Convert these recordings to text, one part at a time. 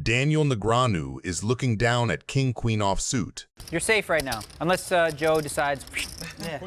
Daniel Negreanu is looking down at king-queen offsuit. You're safe right now, unless Joe decides. Yeah.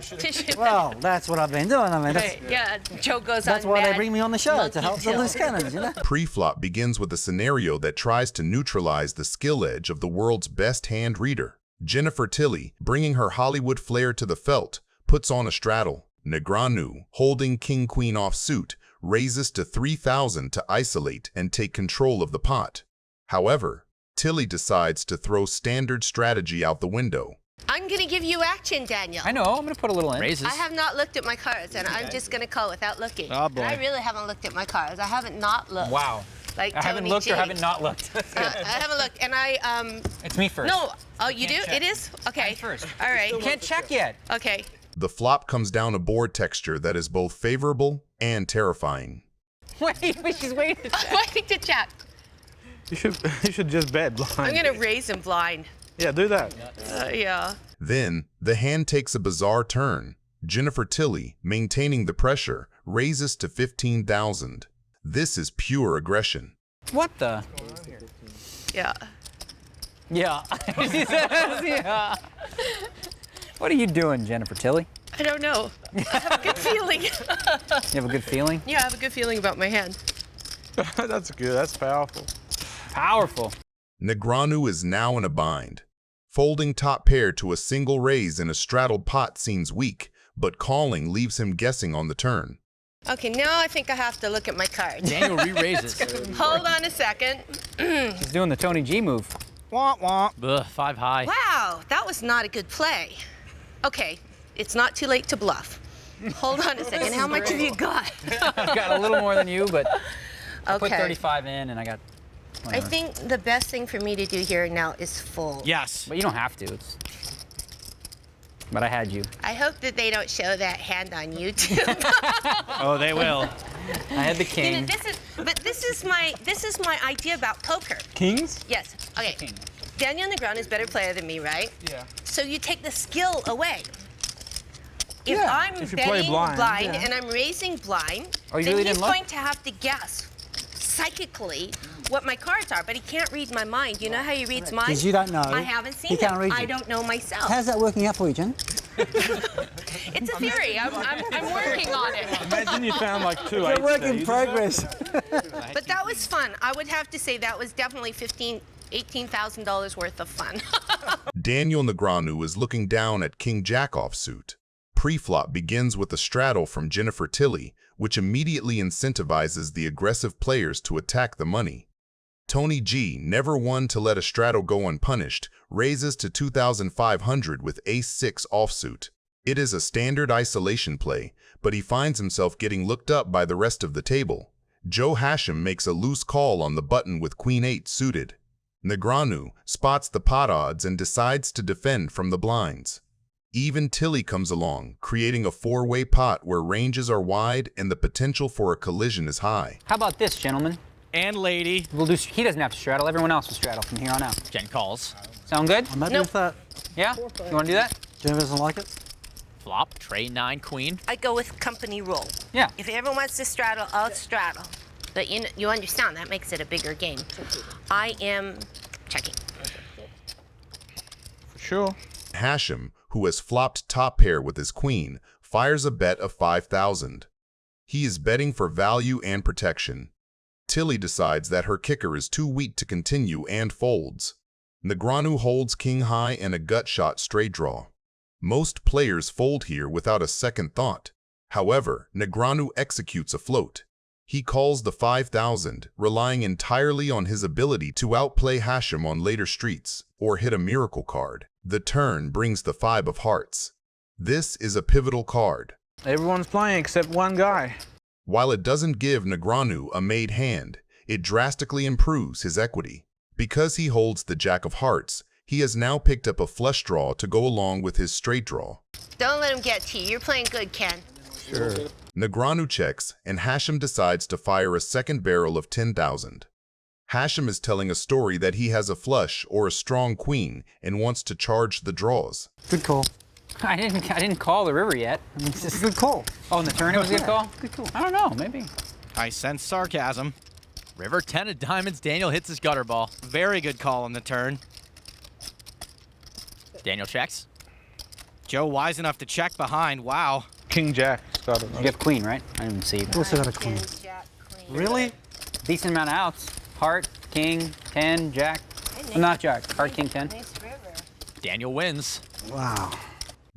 Well, that's what I've been doing. I mean, right. Yeah, Joe goes that's on why mad they bring me on the show, to help the Joe. loose cannons, you know? Pre-flop begins with a scenario that tries to neutralize the skill edge of the world's best hand reader. Jennifer Tilly, bringing her Hollywood flair to the felt, puts on a straddle. Negreanu, holding king-queen offsuit, raises to 3,000 to isolate and take control of the pot. However, Tilly decides to throw standard strategy out the window. I'm going to give you action, Daniel. I know, I'm going to put a little in. Raises. I have not looked at my cards, and I'm just going to call without looking. Oh, boy. And I really haven't looked at my cards. I haven't not looked. Wow. Like I haven't Tony looked G. or haven't not looked. I haven't looked, and I, It's me first. No. Oh, you do? Check. It is? Okay. I'm first. All right. You can't check yet. Okay. The flop comes down a board texture that is both favorable and terrifying. Wait, but she's waiting. Waiting to check. You should just bet blind. I'm going to raise him blind. Yeah, do that. Yeah. Then, the hand takes a bizarre turn. Jennifer Tilly, maintaining the pressure, raises to 15,000. This is pure aggression. What the? Yeah. Yeah. She says, yeah. What are you doing, Jennifer Tilly? I don't know. I have a good feeling. You have a good feeling? Yeah, I have a good feeling about my hand. That's good. That's powerful. Powerful. Negreanu is now in a bind. Folding top pair to a single raise in a straddled pot seems weak, but calling leaves him guessing on the turn. Okay, now I think I have to look at my cards. Daniel re-raises. Hold on a second. She's doing the Tony G move. Womp womp. Ugh, 5 high. Wow, that was not a good play. Okay, it's not too late to bluff. Hold on a second. How much have you got? I've got a little more than you, but I put Okay. 35 in and I got I whatever. think the best thing for me to do here now is fold. Yes. But you don't have to. But I had you. I hope that they don't show that hand on YouTube. Oh, they will. I had the You king. know, this is my idea about poker. Kings? Yes. Okay. King. Daniel Negreanu is a better player than me, right? Yeah. So you take the skill away. If Yeah, I'm if you play betting blind, yeah. and I'm raising blind, Oh, you then really he's didn't look? going to have to guess psychically what my cards are, but he can't read my mind. You know how he reads mine? Because you don't know. I haven't seen He can't it. read I you. don't know myself. How's that working out for you, Jen? It's a theory. I'm working on it. Imagine you found like two It's a work eights in there. progress. But that was fun. I would have to say that was definitely $18,000 worth of fun. Daniel Negreanu is looking down at King Jack offsuit. Pre-flop begins with a straddle from Jennifer Tilly, which immediately incentivizes the aggressive players to attack the money. Tony G, never one to let a straddle go unpunished, raises to 2,500 with ace-6 offsuit. It is a standard isolation play, but he finds himself getting looked up by the rest of the table. Joe Hashem makes a loose call on the button with queen-8 suited. Negreanu spots the pot odds and decides to defend from the blinds. Even Tilly comes along, creating a four-way pot where ranges are wide and the potential for a collision is high. How about this, gentlemen? And lady. We'll do. He doesn't have to straddle. Everyone else will straddle from here on out. Jen calls. Sound good? I'm happy Nope. with that. Yeah? You want to do that? Jen doesn't like it? Flop. Tray 9 queen. I go with company rule. Yeah. If everyone wants to straddle, I'll straddle. But you understand that makes it a bigger game. I am checking. For sure. Hashem, who has flopped top pair with his queen, fires a bet of 5,000. He is betting for value and protection. Tilly decides that her kicker is too weak to continue and folds. Negreanu holds king high and a gut shot straight draw. Most players fold here without a second thought. However, Negreanu executes a float. He calls the 5,000, relying entirely on his ability to outplay Hashem on later streets or hit a miracle card. The turn brings the 5 of hearts. This is a pivotal card. Everyone's playing except one guy. While it doesn't give Negreanu a made hand, it drastically improves his equity. Because he holds the Jack of Hearts, he has now picked up a flush draw to go along with his straight draw. Don't let him get to you. You're playing good, Ken. Sure. Negreanu checks, and Hashem decides to fire a second barrel of 10,000. Hashem is telling a story that he has a flush or a strong queen and wants to charge the draws. Good call. I didn't call the river yet. I mean, Good call. oh, in the turn it was a good call? Good call. I don't know, maybe. I sense sarcasm. River 10 of diamonds. Daniel hits his gutter ball. Very good call on the turn. Daniel checks. Joe wise enough to check behind. Wow. King Jack. Got it. You have queen, right? I didn't see. Also got a queen. Really? Decent amount of outs. Heart, king, 10, jack. Well, not jack. Heart, king, 10. Daniel wins. Wow.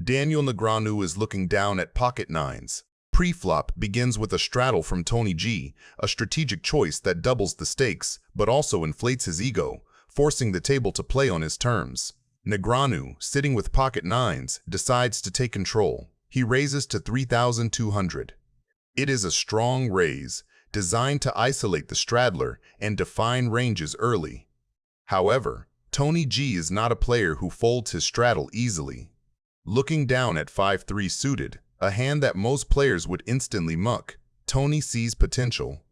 Daniel Negreanu is looking down at pocket nines. Pre-flop begins with a straddle from Tony G, a strategic choice that doubles the stakes, but also inflates his ego, forcing the table to play on his terms. Negreanu, sitting with pocket nines, decides to take control. He raises to 3,200. It is a strong raise, designed to isolate the straddler and define ranges early. However, Tony G is not a player who folds his straddle easily. Looking down at 5-3 suited, a hand that most players would instantly muck, Tony sees potential.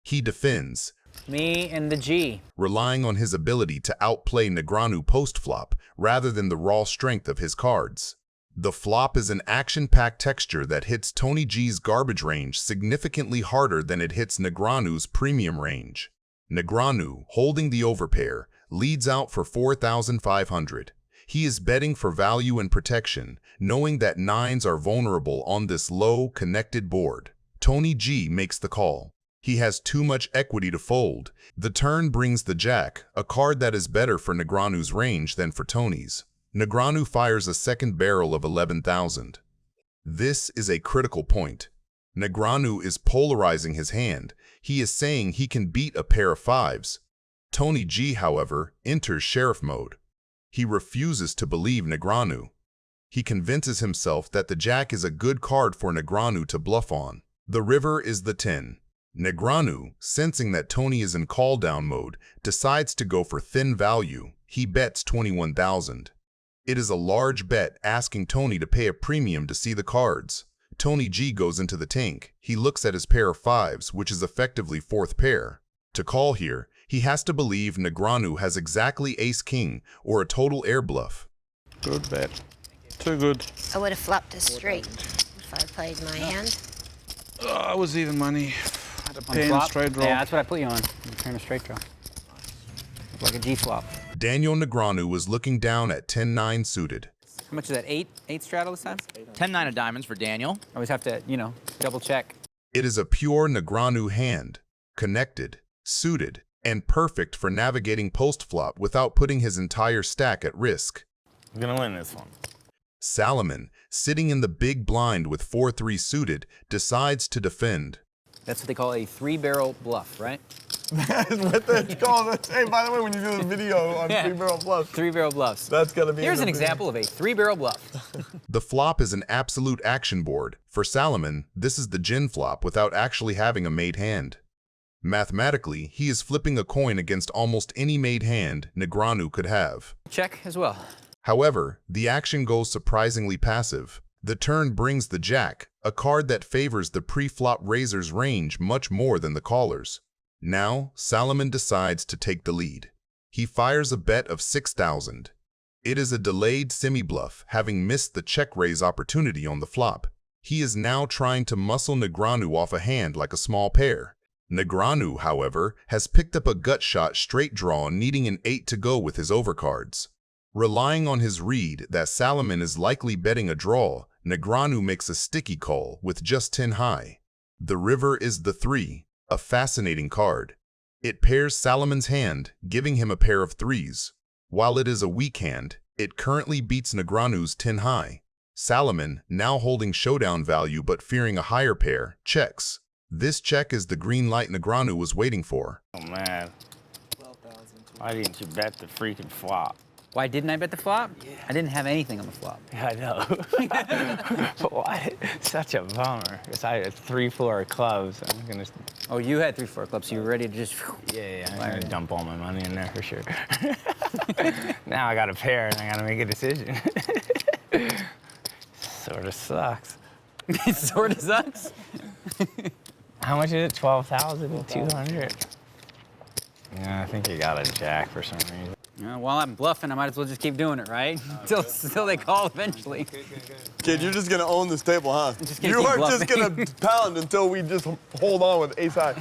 He defends, Me and the G. relying on his ability to outplay Negreanu post-flop rather than the raw strength of his cards. The flop is an action-packed texture that hits Tony G's garbage range significantly harder than it hits Negreanu's premium range. Negreanu, holding the overpair, leads out for 4,500. He is betting for value and protection, knowing that nines are vulnerable on this low, connected board. Tony G makes the call. He has too much equity to fold. The turn brings the jack, a card that is better for Negreanu's range than for Tony's. Negreanu fires a second barrel of 11,000. This is a critical point. Negreanu is polarizing his hand. He is saying he can beat a pair of fives. Tony G, however, enters sheriff mode. He refuses to believe Negreanu. He convinces himself that the jack is a good card for Negreanu to bluff on. The river is the 10. Negreanu, sensing that Tony is in call-down mode, decides to go for thin value. He bets 21,000. It is a large bet, asking Tony to pay a premium to see the cards. Tony G goes into the tank. He looks at his pair of fives, which is effectively fourth pair. To call here, he has to believe Negreanu has exactly ace-king or a total air bluff. Good bet. Too good. I would have flopped a straight if I played my hand. I was even money. Had a On pin, flop? straight draw. Yeah, that's what I put you on. You turn a straight draw. Like a G flop. Daniel Negreanu is looking down at 10-9 suited. How much is that? 8? 8 straddle this time? 10-9 of diamonds for Daniel. I always have to, double check. It is a pure Negreanu hand, connected, suited, and perfect for navigating post-flop without putting his entire stack at risk. I'm gonna win this one. Salomon, sitting in the big blind with 4-3 suited, decides to defend. That's what they call a 3-barrel bluff, right? That is what that's called. Hey, by the way, when you do the video on Yeah. 3-barrel bluff, 3-barrel bluffs. that's gonna be. Here's in an the video. example of a 3-barrel bluff. The flop is an absolute action board. For Salomon, this is the gin flop without actually having a made hand. Mathematically, he is flipping a coin against almost any made hand Negreanu could have. Check as well. However, the action goes surprisingly passive. The turn brings the jack, a card that favors the pre-flop raiser's range much more than the caller's. Now, Salomon decides to take the lead. He fires a bet of 6,000. It is a delayed semi-bluff, having missed the check-raise opportunity on the flop. He is now trying to muscle Negreanu off a hand like a small pair. Negreanu, however, has picked up a gut shot straight draw, needing an 8 to go with his overcards. Relying on his read that Salomon is likely betting a draw, Negreanu makes a sticky call with just 10 high. The river is the 3, a fascinating card. It pairs Salomon's hand, giving him a pair of 3s. While it is a weak hand, it currently beats Negreanu's 10 high. Salomon, now holding showdown value but fearing a higher pair, checks. This check is the green light Negreanu was waiting for. Oh man. Why didn't you bet the freaking flop? Why didn't I bet the flop? I didn't have anything on the flop. Yeah, I know. But why? Such a bummer. Because I had 3-4 clubs. I'm gonna. Oh, you had 3-4 clubs, so you were ready to just... Yeah, I'm gonna dump all my money in there for sure. Now I got a pair and I gotta make a decision. Sorta sucks. It sort of sucks. How much is it? 12,200. Yeah, I think you got a jack for some reason. While I'm bluffing, I might as well just keep doing it, right? Until they call eventually. Kid, you're just gonna own this table, huh? Just gonna keep Just bluffing. gonna pound until we just hold on with ace high.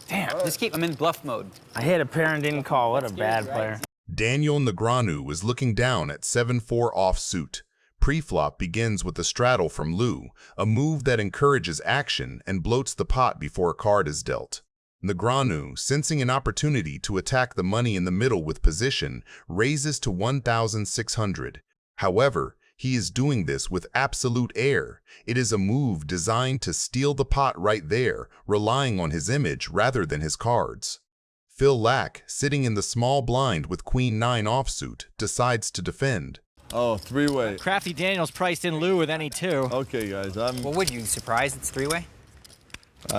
Damn, just keep him in bluff mode. I hit a pair and didn't call. What a bad player. Daniel Negreanu is looking down at 7-4 offsuit. Pre-flop begins with a straddle from Lou, a move that encourages action and bloats the pot before a card is dealt. Negreanu, sensing an opportunity to attack the money in the middle with position, raises to 1,600. However, he is doing this with absolute air. It is a move designed to steal the pot right there, relying on his image rather than his cards. Phil Lack, sitting in the small blind with Queen 9 offsuit, decides to defend. Oh, three-way. Crafty Daniel's priced in Lou with any two. Okay, guys, What would you, surprised it's three-way?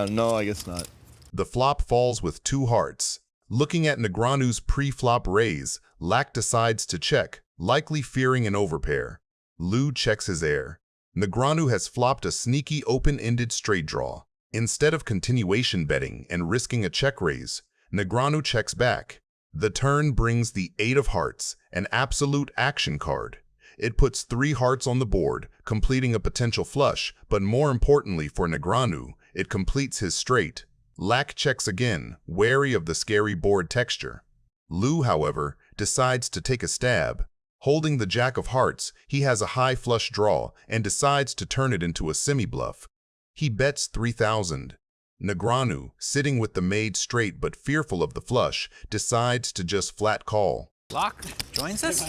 no, I guess not. The flop falls with 2 hearts. Looking at Negreanu's pre-flop raise, Lack decides to check, likely fearing an overpair. Lou checks his air. Negreanu has flopped a sneaky open-ended straight draw. Instead of continuation betting and risking a check raise, Negreanu checks back. The turn brings the 8 of hearts, an absolute action card. It puts 3 hearts on the board, completing a potential flush, but more importantly for Negreanu, it completes his straight. Lack checks again, wary of the scary board texture. Lou, however, decides to take a stab. Holding the jack of hearts, he has a high flush draw and decides to turn it into a semi-bluff. He bets 3,000. Negreanu, sitting with the made straight but fearful of the flush, decides to just flat call. Lock joins us?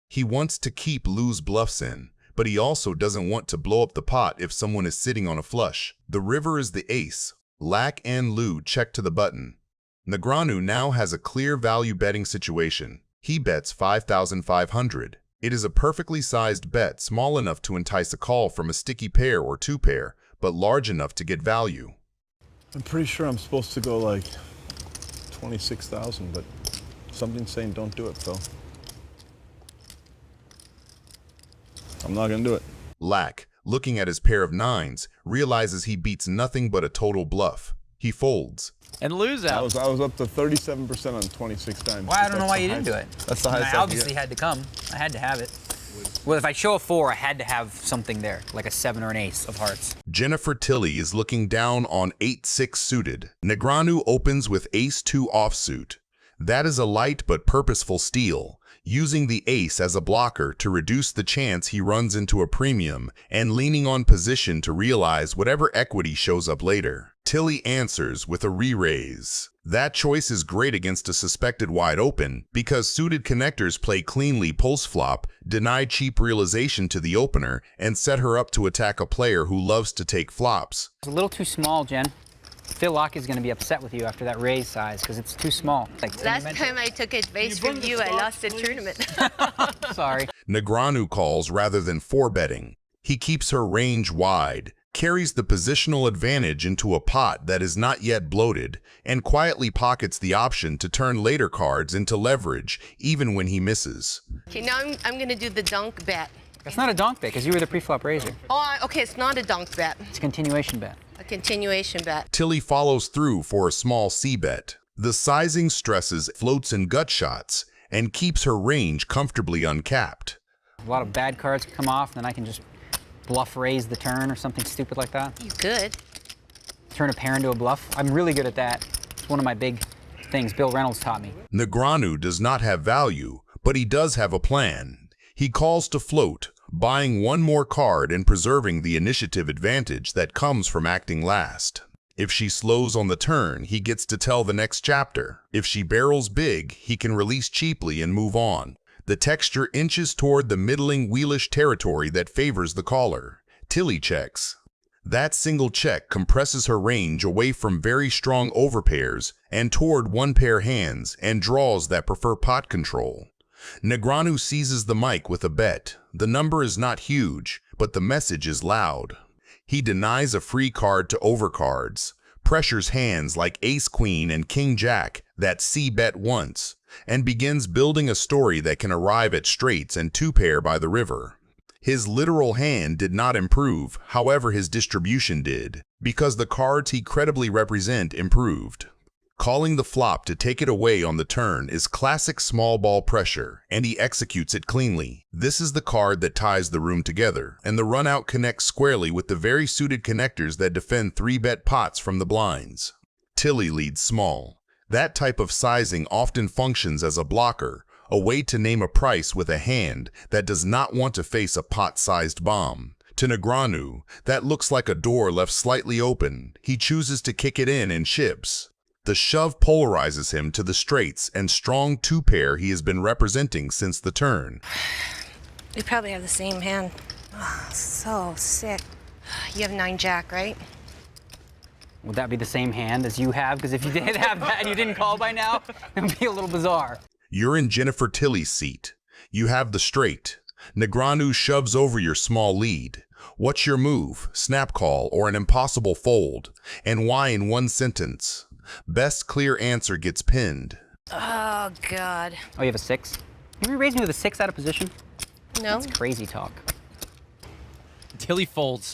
He wants to keep Lou's bluffs in, but he also doesn't want to blow up the pot if someone is sitting on a flush. The river is the ace. Lack and Lou check to the button. Negreanu now has a clear value betting situation. He bets 5,500. It is a perfectly sized bet, small enough to entice a call from a sticky pair or 2 pair, but large enough to get value. I'm pretty sure I'm supposed to go like 26,000, but something's saying don't do it, Phil. I'm not gonna do it. Lack, looking at his pair of 9s, realizes he beats nothing but a total bluff. He folds. And lose out. I was up to 37% on 26 times. Well, I don't know why you didn't do it. That's the highest I obviously had to come. I had to have it. Well, if I show a 4, I had to have something there, like a 7 or an ace of hearts. Jennifer Tilly is looking down on 8-6 suited. Negreanu opens with ace-2 offsuit. That is a light but purposeful steal, using the ace as a blocker to reduce the chance he runs into a premium and leaning on position to realize whatever equity shows up later. Tilly answers with a re-raise. That choice is great against a suspected wide open because suited connectors play cleanly post-flop, deny cheap realization to the opener, and set her up to attack a player who loves to take flops. It's a little too small, Jen. Phil Lock is going to be upset with you after that raise size because it's too small. Last time I took advice from you, I lost the tournament. Sorry. Negreanu calls rather than 4-betting. He keeps her range wide, carries the positional advantage into a pot that is not yet bloated, and quietly pockets the option to turn later cards into leverage, even when he misses. Okay, now I'm going to do the dunk bet. It's not a donk bet because you were the pre-flop raiser. Oh, okay, it's not a dunk bet. It's a continuation bet. A continuation bet. Tilly follows through for a small C-bet. The sizing stresses floats and gut shots and keeps her range comfortably uncapped. A lot of bad cards come off, and then I can just bluff raise the turn or something stupid like that. You could. Turn a pair into a bluff. I'm really good at that. It's one of my big things Bill Reynolds taught me. Negreanu does not have value, but he does have a plan. He calls to float, buying one more card and preserving the initiative advantage that comes from acting last. If she slows on the turn, he gets to tell the next chapter. If she barrels big, he can release cheaply and move on. The texture inches toward the middling wheelish territory that favors the caller. Tilly checks. That single check compresses her range away from very strong overpairs and toward one-pair hands and draws that prefer pot control. Negreanu seizes the mic with a bet. The number is not huge, but the message is loud. He denies a free card to overcards, pressures hands like ace-queen and king-jack that C-bet once, and begins building a story that can arrive at straights and 2-pair by the river. His literal hand did not improve, however his distribution did, because the cards he credibly represent improved. Calling the flop to take it away on the turn is classic small ball pressure, and he executes it cleanly. This is the card that ties the room together, and the run-out connects squarely with the very suited connectors that defend 3-bet pots from the blinds. Tilly leads small. That type of sizing often functions as a blocker, a way to name a price with a hand that does not want to face a pot-sized bomb. To Negreanu, that looks like a door left slightly open. He chooses to kick it in and chips. The shove polarizes him to the straights and strong two-pair he has been representing since the turn. We probably have the same hand. Oh, so sick. You have 9-jack, right? Would that be the same hand as you have? Because if you did have that and you didn't call by now, it would be a little bizarre. You're in Jennifer Tilly's seat. You have the straight. Negreanu shoves over your small lead. What's your move, snap call, or an impossible fold? And why in one sentence? Best clear answer gets pinned. Oh, God. Oh, you have a 6? You raised me with a 6 out of position? No. That's crazy talk. Tilly folds.